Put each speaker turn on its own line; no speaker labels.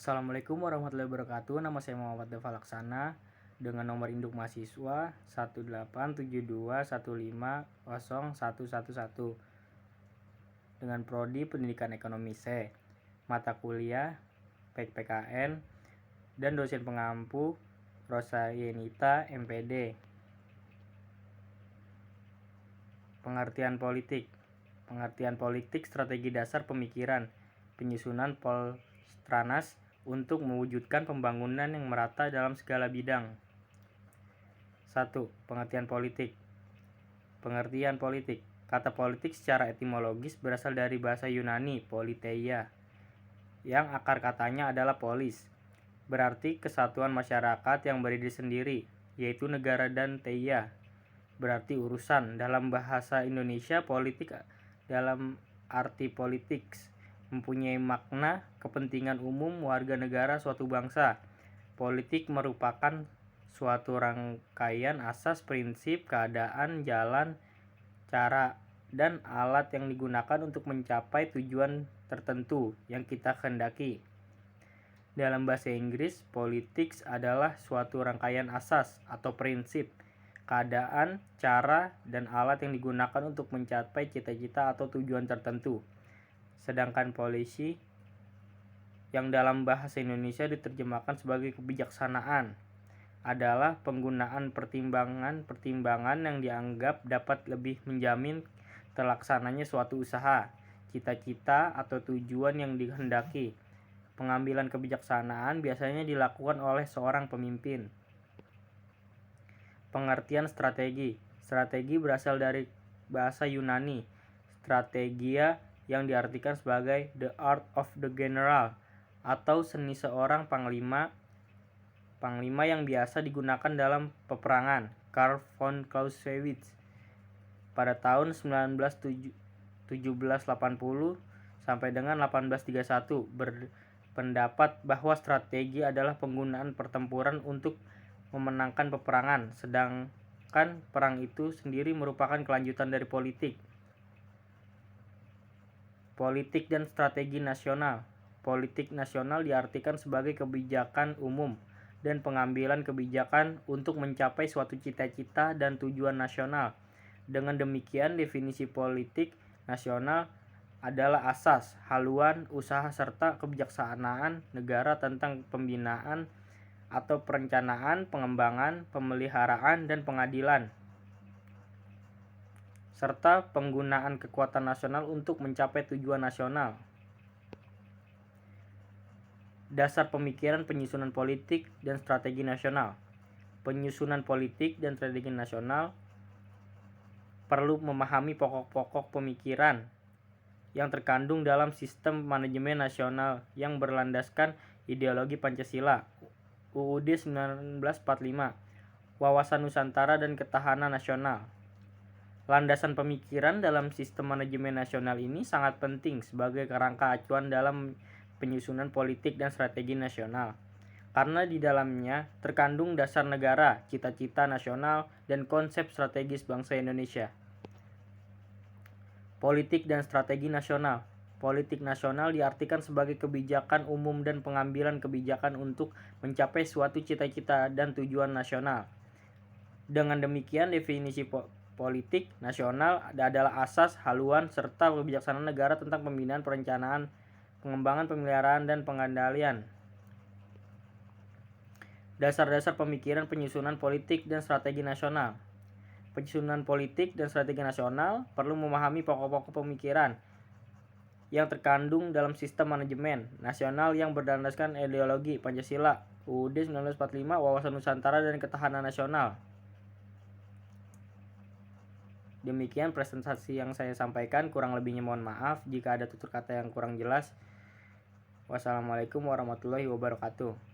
Assalamualaikum warahmatullahi wabarakatuh. Nama saya Muhammad Deva Laksana dengan nomor induk mahasiswa 18721500111 dengan prodi Pendidikan Ekonomi C, mata kuliah PKN dan dosen pengampu Rosa Yenita MPD. Pengertian politik. Pengertian politik strategi dasar pemikiran, penyusunan Polstranas untuk mewujudkan pembangunan yang merata dalam segala bidang. 1. Pengertian politik. Pengertian politik. Kata politik secara etimologis berasal dari bahasa Yunani politeia, yang akar katanya adalah polis, berarti kesatuan masyarakat yang berdiri sendiri, yaitu negara, dan teia, berarti urusan. Dalam bahasa Indonesia, politik dalam arti politics mempunyai makna kepentingan umum warga negara suatu bangsa. Politik merupakan suatu rangkaian asas, prinsip, keadaan, jalan, cara, dan alat yang digunakan untuk mencapai tujuan tertentu yang kita kehendaki. Dalam bahasa Inggris, politics adalah suatu rangkaian asas atau prinsip, keadaan, cara, dan alat yang digunakan untuk mencapai cita-cita atau tujuan tertentu. Sedangkan policy yang dalam bahasa Indonesia diterjemahkan sebagai kebijaksanaan adalah penggunaan pertimbangan yang dianggap dapat lebih menjamin terlaksananya suatu usaha, cita-cita, atau tujuan yang dikehendaki. Pengambilan kebijaksanaan biasanya dilakukan oleh seorang pemimpin. Pengertian strategi. Strategi berasal dari bahasa Yunani strategia, yang diartikan sebagai the art of the general atau seni seorang panglima yang biasa digunakan dalam peperangan. Karl von Clausewitz pada tahun 1780 sampai dengan 1831 berpendapat bahwa strategi adalah penggunaan pertempuran untuk memenangkan peperangan, sedangkan perang itu sendiri merupakan kelanjutan dari politik. Politik dan strategi nasional. Politik nasional diartikan sebagai kebijakan umum dan pengambilan kebijakan untuk mencapai suatu cita-cita dan tujuan nasional. Dengan demikian, definisi politik nasional adalah asas, haluan, usaha, serta kebijaksanaan negara tentang pembinaan atau perencanaan, pengembangan, pemeliharaan, dan pengadilan, serta penggunaan kekuatan nasional untuk mencapai tujuan nasional. Dasar pemikiran penyusunan politik dan strategi nasional. Penyusunan politik dan strategi nasional perlu memahami pokok-pokok pemikiran yang terkandung dalam sistem manajemen nasional yang berlandaskan ideologi Pancasila, UUD 1945, wawasan Nusantara dan ketahanan nasional. Landasan pemikiran dalam sistem manajemen nasional ini sangat penting sebagai kerangka acuan dalam penyusunan politik dan strategi nasional, karena di dalamnya terkandung dasar negara, cita-cita nasional, dan konsep strategis bangsa Indonesia. Politik dan strategi nasional. Politik nasional diartikan sebagai kebijakan umum dan pengambilan kebijakan untuk mencapai suatu cita-cita dan tujuan nasional. Dengan demikian, definisi politik nasional adalah asas, haluan, serta kebijaksanaan negara tentang pembinaan, perencanaan, pengembangan, pemeliharaan, dan pengendalian. Dasar-dasar pemikiran penyusunan politik dan strategi nasional. Penyusunan politik dan strategi nasional perlu memahami pokok-pokok pemikiran yang terkandung dalam sistem manajemen nasional yang berdasarkan ideologi Pancasila, UUD 1945, wawasan Nusantara, dan ketahanan nasional. Demikian presentasi yang saya sampaikan, kurang lebihnya mohon maaf jika ada tutur kata yang kurang jelas. Wassalamualaikum warahmatullahi wabarakatuh.